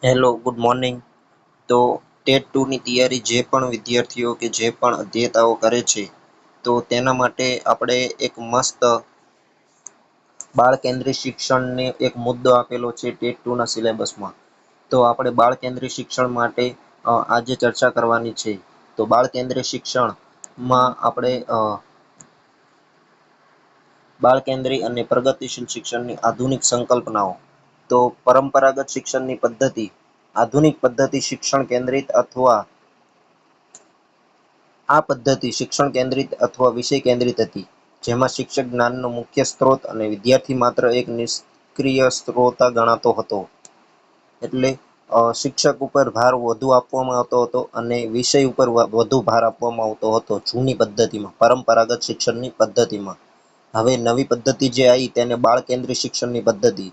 Hello, good morning. તો TET ટુની તૈયારી જે પણ વિદ્યાર્થીઓ કે જે પણ અધ્યેતાઓ કરે છે, તો તેના માટે આપણે એક મસ્ત બાળ કેન્દ્રિત શિક્ષણને એક મુદ્દો આપેલો છે ટેટ ટુના સિલેબસમાં. તો આપણે બાળ કેન્દ્રિત શિક્ષણ માટે આજે ચર્ચા કરવાની છે. તો બાળ કેન્દ્રિય શિક્ષણમાં આપણે બાળ કેન્દ્રી અને પ્રગતિશીલ શિક્ષણની આધુનિક સંકલ્પનાઓ. તો પરંપરાગત શિક્ષણની પદ્ધતિ, આધુનિક પદ્ધતિ શિક્ષણ કેન્દ્રિત અથવા આ પદ્ધતિ શિક્ષણ કેન્દ્રિત અથવા વિષય કેન્દ્રિત હતી, જેમાં શિક્ષક જ્ઞાનનો મુખ્ય સ્ત્રોત અને વિદ્યાર્થી માત્ર એક નિષ્ક્રિય સ્ત્રોતા ગણાતો હતો. એટલે શિક્ષક ઉપર ભાર વધુ આપવામાં આવતો હતો અને વિષય ઉપર વધુ ભાર આપવામાં આવતો હતો જૂની પદ્ધતિમાં, પરંપરાગત શિક્ષણની પદ્ધતિમાં. હવે નવી પદ્ધતિ જે આવી તેને બાળ કેન્દ્રીય શિક્ષણની પદ્ધતિ.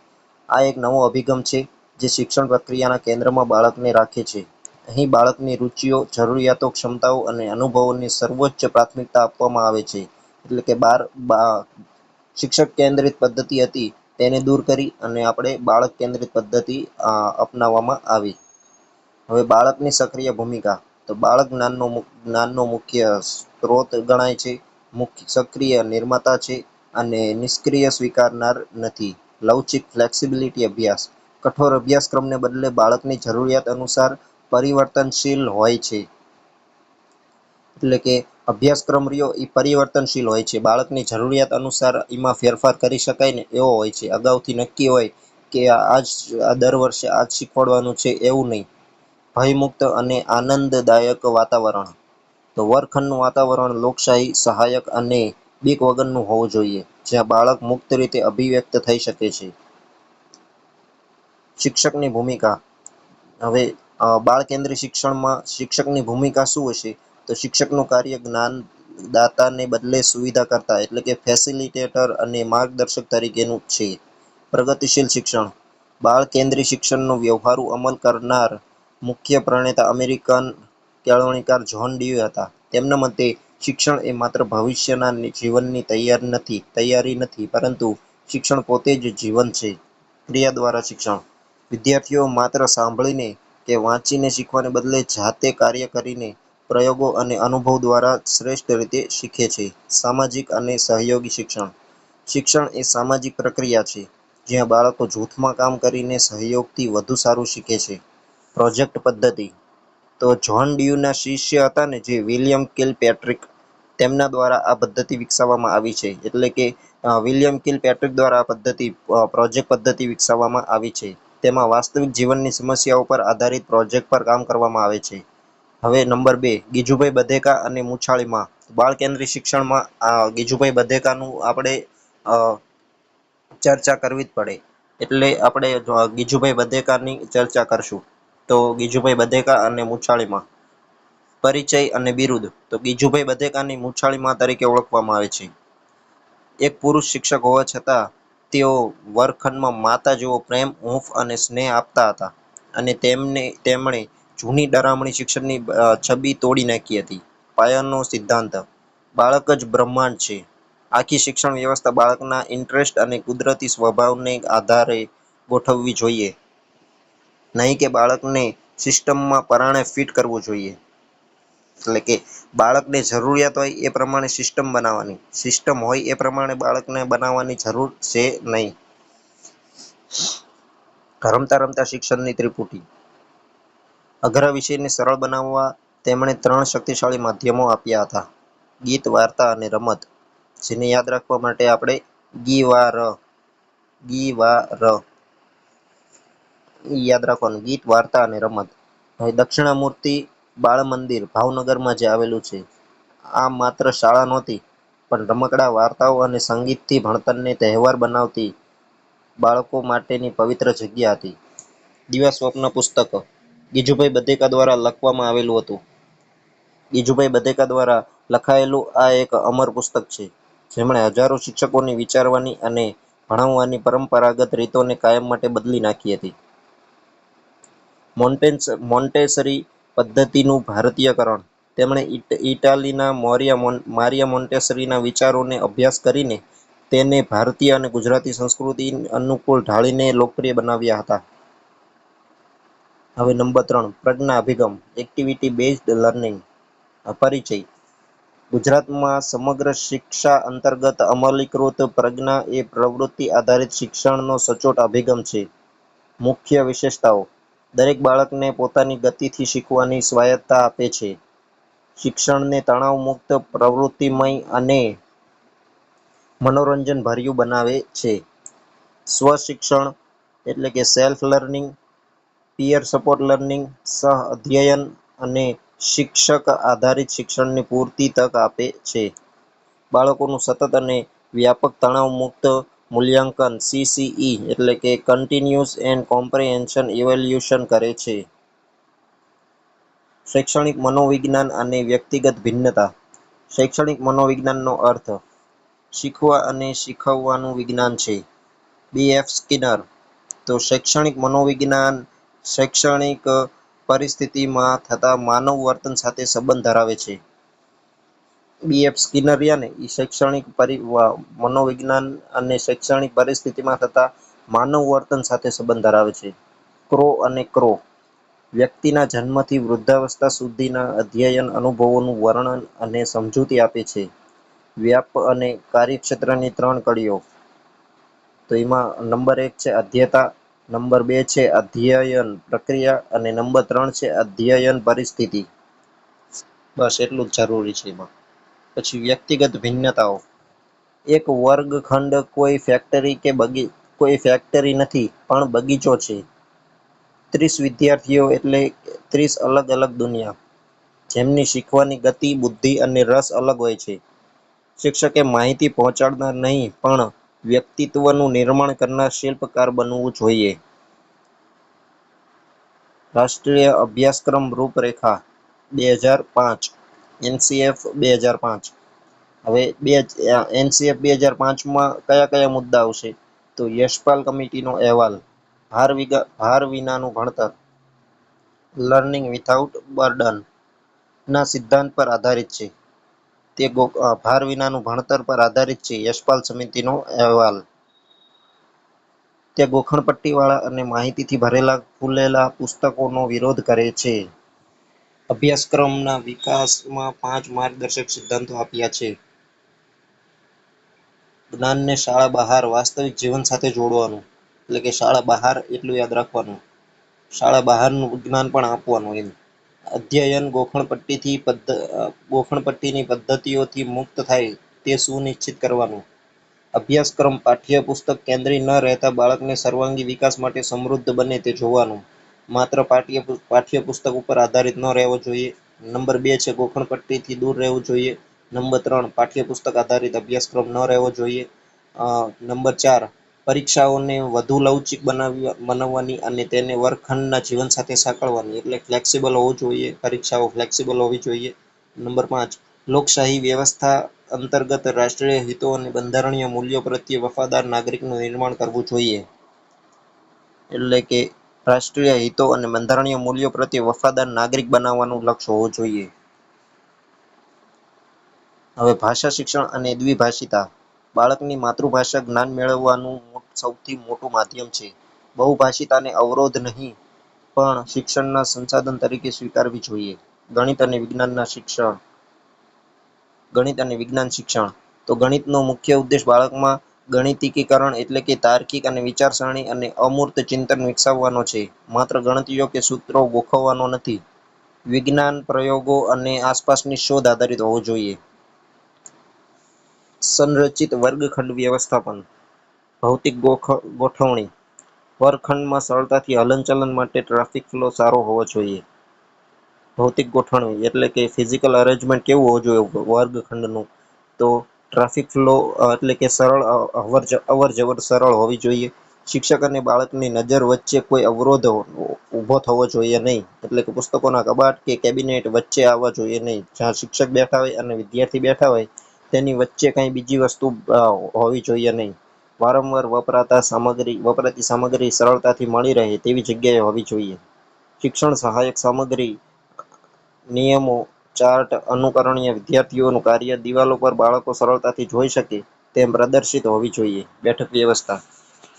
આ એક નવો અભિગમ છે જે શિક્ષણ પ્રક્રિયાના કેન્દ્રમાં બાળકને રાખે છે. અહીં બાળકની રુચિઓ, જરૂરિયાતો, ક્ષમતાઓ અને અનુભવોની સર્વોચ્ચ પ્રાથમિકતા આપવામાં આવે છે. એટલે કે શિક્ષક કેન્દ્રિત પદ્ધતિ હતી તેને દૂર કરી અને આપણે બાળક કેન્દ્રિત પદ્ધતિ અપનાવવામાં આવી. હવે બાળકની સક્રિય ભૂમિકા. તો બાળક જ્ઞાનનો મુખ્ય સ્ત્રોત ગણાય છે, મુખ્ય સક્રિય નિર્માતા છે અને નિષ્ક્રિય સ્વીકારનાર નથી. લવચિક ફ્લેક્સિબિલિટી અભ્યાસ. કઠોર અભ્યાસક્રમને બદલે બાળકની જરૂરિયાત અનુસાર પરિવર્તનશીલ હોય છે. એટલે કે અભ્યાસક્રમ રહ્યો એ પરિવર્તનશીલ હોય છે. બાળકની જરૂરિયાત અનુસાર એમાં ફેરફાર કરી શકાય ને એવો હોય છે. અગાઉથી નક્કી હોય કે દર વર્ષે આજ શીખવાડવાનું છે એવું નહીં. ભયમુક્ત અને આનંદદાયક વાતાવરણ. તો વર્ગખંડનું વાતાવરણ લોકશાહી, સહાયક અને બીક વગરનું હોવું જોઈએ, જ્યાં બાળક મુક્ત રીતે અભિવ્યક્ત થઈ શકે છે. શિક્ષકની ભૂમિકા. હવે બાળ કેન્દ્રીય શિક્ષણમાં શિક્ષકની ભૂમિકા શું હશે? તો શિક્ષકનું કાર્ય જ્ઞાનદાતાને બદલે સુવિધા કરતા, એટલે કે ફેસિલિટેટર અને માર્ગદર્શક તરીકેનું છે. પ્રગતિશીલ શિક્ષણ. બાળ કેન્દ્રીય શિક્ષણનો વ્યવહારુ અમલ કરનાર મુખ્ય પ્રણેતા અમેરિકન કેળવણીકાર જ્હોન ડ્યુ હતા. તેમના મતે શિક્ષણ એ માત્ર ભવિષ્યના જીવનની તૈયારી નથી, પરંતુ શિક્ષણ પોતે જ જીવન છે. ક્રિયા દ્વારા શિક્ષણ. વિદ્યાર્થીઓ માત્ર સાંભળીને કે વાંચીને શીખવાને બદલે જાતે કાર્ય કરીને, પ્રયોગો અને અનુભવ દ્વારા શ્રેષ્ઠ રીતે શીખે છે. સામાજિક અને સહયોગી શિક્ષણ. શિક્ષણ એ સામાજિક પ્રક્રિયા છે, જ્યાં બાળકો જૂથમાં કામ કરીને સહયોગથી વધુ સારું શીખે છે. પ્રોજેક્ટ પદ્ધતિ. તો જ્હોન ડ્યુના શિષ્ય હતા ને, જે વિલિયમ કિલ પેટ્રિક, તેમના દ્વારા આ પદ્ધતિ વિકસાવવામાં આવી છે. એટલે કે વિલિયમ કિલ પેટ્રિક દ્વારા આ પદ્ધતિ પ્રોજેક્ટ પદ્ધતિ વિકસાવવામાં આવી છે. તેમાં વાસ્તવિક જીવનની સમસ્યાઓ પર આધારિત પ્રોજેક્ટ પર કામ કરવામાં આવે છે. હવે નંબર 2, ગીજુભાઈ બધેકા અને મુછાળીમાં. બાળ કેન્દ્રીય શિક્ષણમાં ગીજુભાઈ બધેકાનું આપણે ચર્ચા કરવી જ પડે. એટલે આપણે ગીજુભાઈ બધેકાની ચર્ચા કરશું. તો ગીજુભાઈ બધેકા અને મુછાળીમાં. પરિચય અને બિરુદ. તો ગીજુભાઈ બધેકાની મુછાળીમાં તરીકે ઓળખવામાં આવે છે. એક પુરુષ શિક્ષક હોવા છતાં તેઓ વર્ગખંડમાં માતા જેવો પ્રેમ, હૂંફ અને સ્નેહ આપતા હતા, અને તેમણે જૂની ડરામણી શિક્ષણની છબી તોડી નાખી હતી. પાયાનો સિદ્ધાંત. બાળક જ બ્રહ્માંડ છે. આખી શિક્ષણ વ્યવસ્થા બાળકના ઇન્ટરેસ્ટ અને કુદરતી સ્વભાવને આધારે ગોઠવવી જોઈએ, નહીં કે બાળકને સિસ્ટમમાં પરાણે ફિટ કરવું જોઈએ. એટલે કે બાળકને જરૂરિયાત હોય એ પ્રમાણે સિસ્ટમ બનાવવાની, સિસ્ટમ હોય એ પ્રમાણે બાળકને બનાવવાની જરૂર છે નહીં. રમતા રમતા શિક્ષણની ત્રિપુટી. અઘરા વિષયને સરળ બનાવવા તેમણે 3 શક્તિશાળી માધ્યમો આપ્યા હતા: ગીત, વાર્તા અને રમત. જેને યાદ રાખવા માટે આપણે યાદ રાખવાનું, ગીત, વાર્તા અને રમત. હવે દક્ષિણામૂર્તિ બાળ મંદિર ભાવનગરમાં જે આવેલું છે, આ માત્ર શાળા નહોતી, પણ રમકડા, વાર્તાઓ અને સંગીતથી ભણતરને તહેવાર બનાવતી બાળકો માટેની પવિત્ર જગ્યા હતી. દિવ્ય સ્વપ્ન પુસ્તક ગીજુભાઈ બધેકા દ્વારા લખવામાં આવેલું હતું. ગીજુભાઈ બધેકા દ્વારા લખાયેલું આ એક અમર પુસ્તક છે, જેમણે હજારો શિક્ષકોની વિચારવાની અને ભણાવવાની પરંપરાગત રીતોને કાયમ માટે બદલી નાખી હતી. મોન્ટેસરી પદ્ધતિનું ભારતીયકરણ. તેમણે ઇટાલીના મારિયા મોન્ટેસરીના વિચારોને અભ્યાસ કરીને તેને ભારતીય અને ગુજરાતી સંસ્કૃતિ અનુકૂળ ઢાળીને લોકપ્રિય બનાવ્યા હતા. હવે નંબર 3, પ્રજ્ઞા અભિગમ, એક્ટિવિટી બેઝડ લર્નિંગ. પરિચય. ગુજરાતમાં સમગ્ર શિક્ષા અંતર્ગત અમલીકૃત પ્રજ્ઞા એ પ્રવૃત્તિ આધારિત શિક્ષણનો સચોટ અભિગમ છે. મુખ્ય વિશેષતાઓ. દરેક બાળકને પોતાની ગતિથી શીખવાની સ્વાયત્તતા આપે છે. શિક્ષણને તણાવ-મુક્ત, પ્રવૃત્તિમય અને મનોરંજનભર્યું બનાવે છે. સ્વ-શિક્ષણ એટલે કે self learning, peer support learning, સહ-અધ્યયન અને શિક્ષક આધારિત શિક્ષણની પૂરતી તક આપે છે. બાળકોનું સતત અને વ્યાપક તણાવ-મુક્ત મૂલ્યાંકન CCE એટલે કે કન્ટિન્યુઅસ એન્ડ કોમ્પ્રિહેન્શન ઇવેલ્યુએશન કરે છે. શૈક્ષણિક મનોવિજ્ઞાન અને વ્યક્તિગત ભિન્નતા. શૈક્ષણિક મનોવિજ્ઞાનનો અર્થ શીખવા અને શીખવવાનું વિજ્ઞાન છે. B.F. સ્કિનર. તો શૈક્ષણિક મનોવિજ્ઞાન શૈક્ષણિક પરિસ્થિતિમાં થતા માનવ વર્તન સાથે સંબંધ ધરાવે છે. B.F. સ્કિનર એ શૈક્ષણિક મનોવિજ્ઞાન અને શૈક્ષણિક પરિસ્થિતિમાં થતા માનવ વર્તન સાથે સંબંધ ધરાવે છે. ક્રો અને ક્રો. વ્યક્તિના જન્મથી વૃદ્ધાવસ્થા સુધીના અધ્યયન અનુભવોનું વર્ણન અને સમજૂતી આપે છે. વ્યાપ અને કાર્યક્ષેત્રની 3 કડીઓ. તો એમાં નંબર 1 છે અધ્યતા, નંબર 2 છે અધ્યયન પ્રક્રિયા અને નંબર 3 છે અધ્યયન પરિસ્થિતિ. બસ એટલું જ જરૂરી છે એમાં. પછી વ્યક્તિગત ભિન્નતાઓ. એક વર્ગખંડ કોઈ ફેક્ટરી નથી, પણ બગીચો છે. 30 વિદ્યાર્થીઓ એટલે 30 અલગ અલગ દુનિયા, જેમની શીખવાની ગતિ, બુદ્ધિ અને રસ અલગ હોય છે. શિક્ષકે માહિતી પહોંચાડનાર નહીં, પણ વ્યક્તિત્વનું નિર્માણ કરનાર શિલ્પકાર બનવું જોઈએ. રાષ્ટ્રીય અભ્યાસક્રમ રૂપરેખા 2005, NCF 2005. હવે NCF 2005માં કયા કયા મુદ્દા આવશે? તો યશપાલ કમિટીનો અહેવાલ, ભાર વિનાનું ભણતર, લર્નિંગ વિથઆઉટ બર્ડન ના સિદ્ધાંત પર આધારિત છે. તે ભાર વિનાનું ભણતર પર આધારિત છે. યશપાલ સમિતિનો અહેવાલ. તે ગોખણપટ્ટીવાળા અને માહિતીથી ભરેલા ફૂલેલા પુસ્તકોનો વિરોધ કરે છે. અભ્યાસક્રમના વિકાસમાં 5 માર્ગદર્શક સિદ્ધાંતો આપ્યા છે. જ્ઞાનને શાળા બહાર વાસ્તવિક જીવન સાથે જોડવાનું, એટલે કે શાળા બહાર એટલું યાદ રાખવાનું, શાળા બહારનું જ્ઞાન પણ આપવાનું એમ. અધ્યયન ગોખણપટ્ટીની પદ્ધતિઓથી મુક્ત થાય તે સુનિશ્ચિત કરવાનું. અભ્યાસક્રમ પાઠ્યપુસ્તક કેન્દ્રી ન રહેતા બાળકને સર્વાંગી વિકાસ માટે સમૃદ્ધ બને તે જોવાનું. માત્ર પાઠ્યપુસ્તક ઉપર આધારિત ન રહેવો જોઈએ. નંબર 2 છે ગોખણપટ્ટીથી દૂર રહેવું જોઈએ. નંબર 3 પાઠ્યપુસ્તક આધારિત અભ્યાસક્રમ ન રહેવો જોઈએ. નંબર 4 પરીક્ષાઓને વધુ લવચીક બનાવવાની અને તેને વર્ગખંડના જીવન સાથે સાંકળવાની, એટલે ફ્લેક્સિબલ હોવું જોઈએ. પરીક્ષાઓ ફ્લેક્સિબલ હોવી જોઈએ. નંબર 5 લોકશાહી વ્યવસ્થા અંતર્ગત રાષ્ટ્રીય હિતો અને બંધારણીય મૂલ્યો પ્રત્યે વફાદાર નાગરિકનું નિર્માણ કરવું જોઈએ. એટલે કે રાષ્ટ્રીય હિતો અને બંધારણીય મૂલ્યો પ્રત્યે વફાદાર નાગરિક બનાવવાનું લક્ષ્ય હોવું જોઈએ. હવે ભાષા શિક્ષણ અને દ્વિભાષિતા. બાળકની માતૃભાષા જ્ઞાન મેળવવાનું સૌથી મોટું માધ્યમ છે. બહુભાષિતાને અવરોધ નહીં, પણ શિક્ષણના સંસાધન તરીકે સ્વીકારવી જોઈએ. ગણિત અને વિજ્ઞાન શિક્ષણ. તો ગણિતનો મુખ્ય ઉદ્દેશ બાળકમાં ગણિતિકીકરણ એટલે કે તાર્કિક અને વિચારસરણી અને અમૂર્ત ચિંતન વિકસાવવાનો છે. માત્ર ગણતરીઓ કે સૂત્રો ગોખવવાનો નથી. વિજ્ઞાન, પ્રયોગો અને આસપાસની શોધ આધારિત હોવું જોઈએ. સંરચિત વર્ગખંડ વ્યવસ્થાપન. ભૌતિક ગોઠવણી. વર્ગખંડમાં સરળતાથી હલનચલન માટે ટ્રાફિક ફ્લો સારો હોવો જોઈએ. ભૌતિક ગોઠવણી એટલે કે ફિઝિકલ અરેન્જમેન્ટ કેવું હોવું જોઈએ વર્ગખંડનું? તો ટ્રાફિક ફ્લો એટલે કે સરળ અવર જવર સરળ હોવી જોઈએ. શિક્ષક અને બાળકની નજર વચ્ચે કોઈ અવરોધ ઊભો થવો જોઈએ નહીં. એટલે કે પુસ્તકોના કબાટ કે કેબિનેટ વચ્ચે આવવા જોઈએ નહીં. જ્યાં શિક્ષક બેઠા હોય અને વિદ્યાર્થી બેઠા હોય તેની વચ્ચે કંઈ બીજી વસ્તુ હોવી જોઈએ નહીં. વારંવાર વપરાતી સામગ્રી સરળતાથી મળી રહે તેવી જગ્યાએ હોવી જોઈએ. શિક્ષણ સહાયક સામગ્રી, નિયમો, ચાર્ટ, અનુકરણીય વિદ્યાર્થીઓનું કાર્ય દિવાલો પર બાળકો સરળતાથી જોઈ શકે તેમ પ્રદર્શિત હોવી જોઈએ. બેઠક વ્યવસ્થા.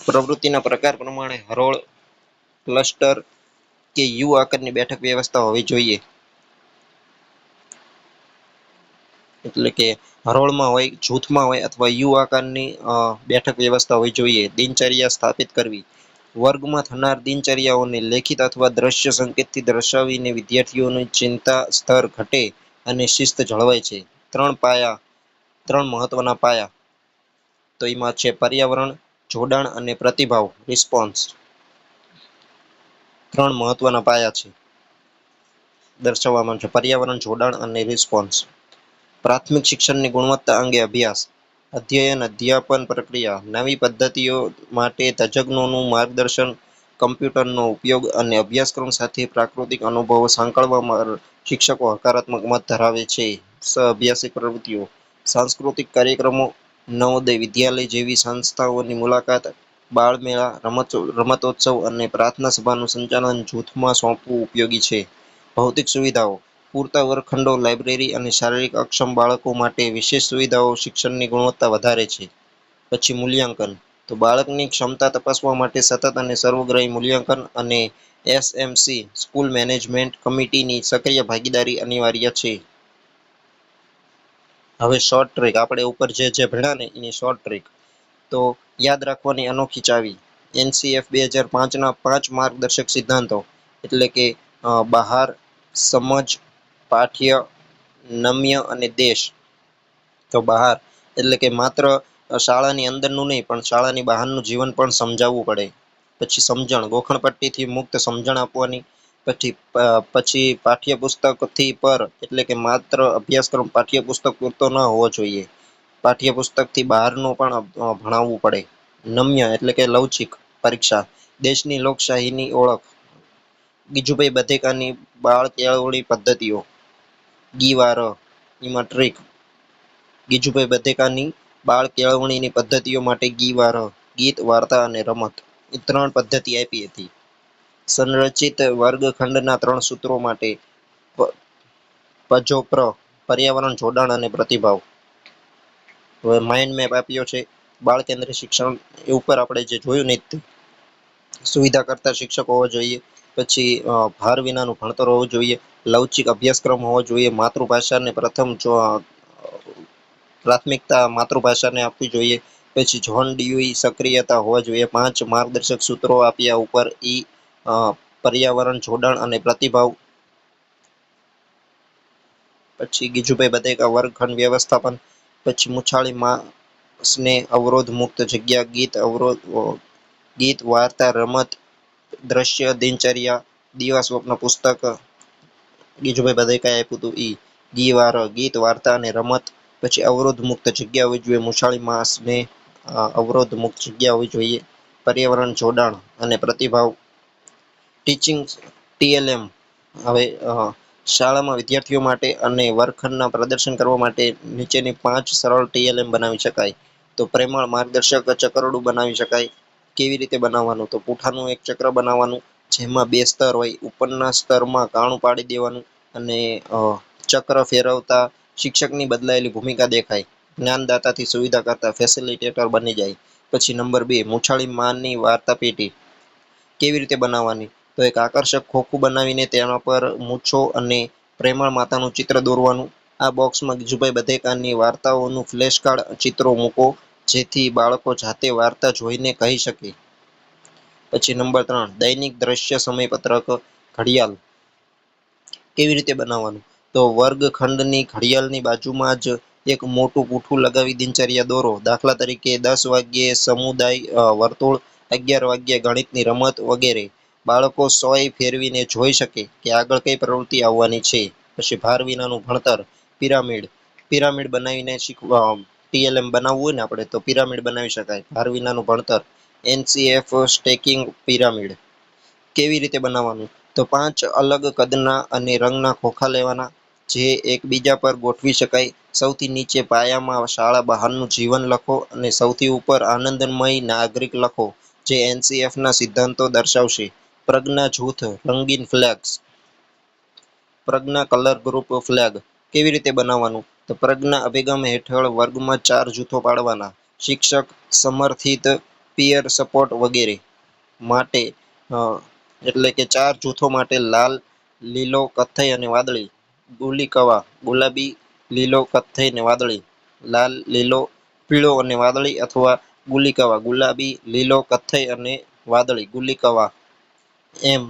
પ્રવૃત્તિના પ્રકાર પ્રમાણે હરોળ, ક્લસ્ટર, કે યુ આકારની બેઠક વ્યવસ્થા હોવી જોઈએ, એટલે કે હરોળમાં હોય, જૂથમાં હોય અથવા યુ આકારની બેઠક વ્યવસ્થા હોવી જોઈએ. દિનચર્યા સ્થાપિત કરવી, વર્ગમાં થનાર દિનચર્યાઓને લેખિત અથવા દ્રશ્ય સંકેતથી દર્શાવીને વિદ્યાર્થીઓનું ચિંતા સ્તર ઘટે અને શિસ્ત જળવાય છે. ત્રણ મહત્વના પાયા, તો એમાં છે પર્યાવરણ, જોડાણ અને પ્રતિભાવ રિસ્પોન્સ. ત્રણ મહત્વના પાયા છે દર્શાવવામાં છે: પર્યાવરણ, જોડાણ અને રિસ્પોન્સ. પ્રાથમિક શિક્ષણની ગુણવત્તા અંગે અભ્યાસ, અધ્યયન, અધ્યાપન પ્રક્રિયા, નવી પદ્ધતિઓ માટે તજજ્ઞોનું માર્ગદર્શન, કમ્પ્યુટરનો ઉપયોગ અને અભ્યાસક્રમ સાથે પ્રાકૃતિક અનુભવો સાંકળવામાં શિક્ષકો હકારાત્મક મત ધરાવે છે. સહઅભ્યાસિક પ્રવૃત્તિઓ, સાંસ્કૃતિક કાર્યક્રમો, નવોદય વિદ્યાલય જેવી સંસ્થાઓની મુલાકાત, બાળમેળા, રમતોત્સવ અને પ્રાર્થના સભાનું સંચાલન જૂથમાં સોંપવું ઉપયોગી છે. ભૌતિક સુવિધાઓ, પૂરતા વર્ગખંડો, લાઇબ્રેરી અને શારીરિક અક્ષમ બાળકો માટે વિશેષ સુવિધાઓ શિક્ષણની ગુણવત્તા વધારે છે. પછી મૂલ્યાંકન, તો બાળકની ક્ષમતા તપાસવા માટે સતત અને સર્વગ્રાહી મૂલ્યાંકન અને એસએમસી સ્કૂલ મેનેજમેન્ટ કમિટીની સક્રિય ભાગીદારી અનિવાર્ય છે. હવે શોર્ટ ટ્રીક, આપણે ઉપર જે ભણ્યા ને એની શોર્ટ ટ્રીક. તો યાદ રાખવાની અનોખી ચાવી, એનસીએફ 2005ના 5 માર્ગદર્શક સિદ્ધાંતો, એટલે કે બહાર, સમજ, પાઠ્ય, નમ્ય અને દેશ. તો બહાર એટલે કે માત્ર શાળાની અંદરનું નહીં પણ શાળાની બહારનું જીવન પણ સમજાવવું પડે. પછી સમજણ, ગોખણપટ્ટીથી મુક્ત સમજણ આપવાની. પછી પાઠ્યપુસ્તકથી પર, એટલે કે માત્ર અભ્યાસક્રમ પાઠ્યપુસ્તક પૂરતો ન હોવો જોઈએ. પાઠ્યપુસ્તકથી બહારનું પણ ભણાવવું પડે. નમ્ય એટલે કે લવચિક પરીક્ષા, દેશની લોકશાહીની ઓળખ. ગીજુભાઈ બધેકાની બાળ કેળવણી પદ્ધતિઓ. ગીવાર, એમાં ટ્રીક. ગીજુભાઈ બધેકાની બાળ કેળવણીની પદ્ધતિઓ માટે ગીવાર, ગીત, વાર્તા અને રમત, એ 3 પદ્ધતિ આપી હતી. સંરચિત વર્ગખંડના 3 સૂત્રો માટે પજોપ્ર, પર્યાવરણ, જોડાણ અને પ્રતિભાવ. હવે માઇન્ડ મેપ આપ્યો છે બાળ કેન્દ્રીય શિક્ષણ એ ઉપર આપણે જે જોયું ને, સુવિધા કરતા શિક્ષકો હોવા જોઈએ. પછી ભાર વિનાનું ભણતર હોવું જોઈએ, લવચિક અભ્યાસક્રમ હોવો જોઈએ, માતૃભાષાને પ્રાથમિકતા માતૃભાષાને આપવી જોઈએ. પછી જોન ડ્યુઈ સક્રિયતા હોવા જોઈએ. 5 માર્ગદર્શક સૂત્રો આપ્યા ઉપર, પર્યાવરણ, જોડાણ અને પ્રતિભાવ. પછી ગીજુભાઈ બધેકા વર્ગખંડ વ્યવસ્થાપન. પછી મુછાળી માસને અવરોધ મુક્ત જગ્યા, ગીત, વાર્તા, રમત, દ્રશ્ય, દિનચર્યા, દીવા સ્વપ્ન પુસ્તક. ગીજુભાઈ બધેકાએ આપ્યું હતું ગીવાર, ગીત, વાર્તા અને રમત. પછી અવરોધ મુક્ત જગ્યા હોવી જોઈએ, મુછાળી માસને અવરોધ મુક્ત જગ્યા હોવી જોઈએ. પર્યાવરણ, જોડાણ અને પ્રતિભાવ. Teaching TLM. હવે શાળામાં વિદ્યાર્થીઓ માટે અને વર્ગખંડના પ્રદર્શન કરવા માટે નીચેની 5 સરળ ટીએલએમ બનાવી શકાય. તો પ્રેમળ માર્ગદર્શક ચક્રડું બનાવી શકાય. કેવી રીતે બનાવવાનું, તો પૂઠાનું એક ચક્ર બનાવવાનું, જેમાં 2 સ્તર હોય. ઉપરના સ્તરમાં કાણું પાડી દેવાનું અને ચક્ર ફેરવતા શિક્ષકની બદલાયેલી ભૂમિકા દેખાય. જ્ઞાનદાતાથી સુવિધા કરતા ફેસિલિટેટર બની જાય. પછી નંબર 2, મુછાળી માની વાર્તા પેટી. કેવી રીતે બનાવવાની, તો એક આકર્ષક ખોખું બનાવીને તેના પર મૂછો અને પ્રેમળ માતાનું ચિત્ર દોરવાનું. આ બોક્સમાં ગીજુભાઈ બધેકાની વાર્તાઓનું ફ્લેશ કાર્ડ ચિત્રો મૂકો, જેથી બાળકો જાતે વાર્તા જોઈને કહી શકે. પછી નંબર 3, દૈનિક દ્રશ્ય સમયપત્રક ઘડિયાળ. કેવી રીતે બનાવવાનું, તો વર્ગખંડની ઘડિયાળની બાજુમાં જ એક મોટું પૂઠું લગાવી દિનચર્યા દોરો. દાખલા તરીકે 10 વાગ્યે સમુદાય વર્તુળ, 11 વાગ્યે ગણિતની રમત વગેરે. બાળકો સોય ફેરવીને જોઈ શકે કે આગળ કઈ પ્રવૃત્તિ આવવાની છે. પછી ભાર વિનાનું ભણતર, પિરામિડ. પિરામિડ બનાવીને ટીએલએમ બનાવવું હોય ને આપણે, તો પિરામિડ બનાવી શકાય. ભાર વિનાનું ભણતર, એનસીએફ સ્ટેકિંગ પિરામિડ. કેવી રીતે બનાવવાનું, તો 5 અલગ કદના અને રંગના ખોખા લેવાના, જે એકબીજા પર ગોઠવી શકાય. સૌથી નીચે પાયામાં શાળા બહારનું જીવન લખો અને સૌથી ઉપર આનંદમય નાગરિક લખો, જે એનસીએફના સિદ્ધાંતો દર્શાવશે. પ્રજ્ઞા જૂથ, રંગીન ફ્લેગ્સ. પ્રજ્ઞા કલર ગ્રુપ ફ્લેગ. કેવી રીતે બનાવવાનું, તો પ્રજ્ઞા અભિગમ હેઠળ વર્ગમાં 4 જૂથો પાડવાના. શિક્ષક સમર્થિત, પીયર સપોર્ટ વગેરે માટે એટલે કે 4 જૂથો માટે લાલ, લીલો, કથ્થઈ અને વાદળી. ગુલીકવા ગુલાબી, લીલો, કથ્થઈ અને વાદળી. લાલ, લીલો, પીળો અને વાદળી અથવા ગુલીકવા ગુલાબી, લીલો, કથ્થઈ અને વાદળી. ગુલીકવા એમ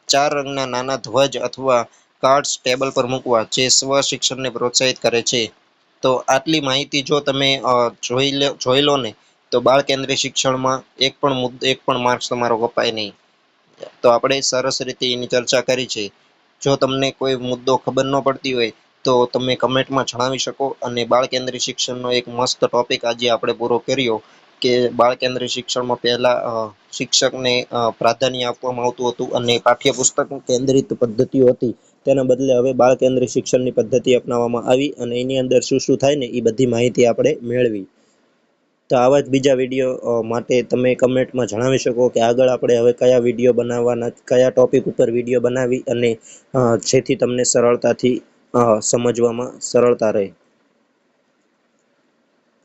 4 રંગના નાના ધ્વજ અથવા કાર્ડ્સ ટેબલ પર મૂકવા, જે સ્વ શિક્ષણને પ્રોત્સાહિત કરે છે. તો આટલી માહિતી જો તમે જોઈ લો ને, તો બાળ કેન્દ્રીય શિક્ષણમાં એક પણ માર્ક્સ તમારો કપાય નહીં. તો આપણે સરસ રીતે એની ચર્ચા કરી છે. જો તમને કોઈ મુદ્દો ખબર ન પડતી હોય તો તમે કમેન્ટમાં જણાવી શકો. અને બાળ કેન્દ્રીય શિક્ષણનો એક મસ્ત ટોપિક આજે આપણે પૂરો કર્યો કે બાળ કેન્દ્રીય શિક્ષણમાં પહેલા શિક્ષકને પ્રાધાન્ય આપવામાં આવતું હતું અને પાઠ્યપુસ્તક કેન્દ્રિત પદ્ધતિઓ હતી, તેના બદલે હવે બાળ કેન્દ્રીય શિક્ષણની પદ્ધતિ અપનાવવામાં આવી અને એની અંદર શું શું થાય ને એ બધી માહિતી આપણે મેળવી. તો આવા જ બીજા વિડીયો માટે તમે કમેન્ટમાં જણાવી શકો કે આગળ આપણે હવે કયા વિડીયો બનાવવાના, કયા ટોપિક ઉપર વિડીયો બનાવી અને જેથી તમને સરળતાથી સમજવામાં સરળતા રહે.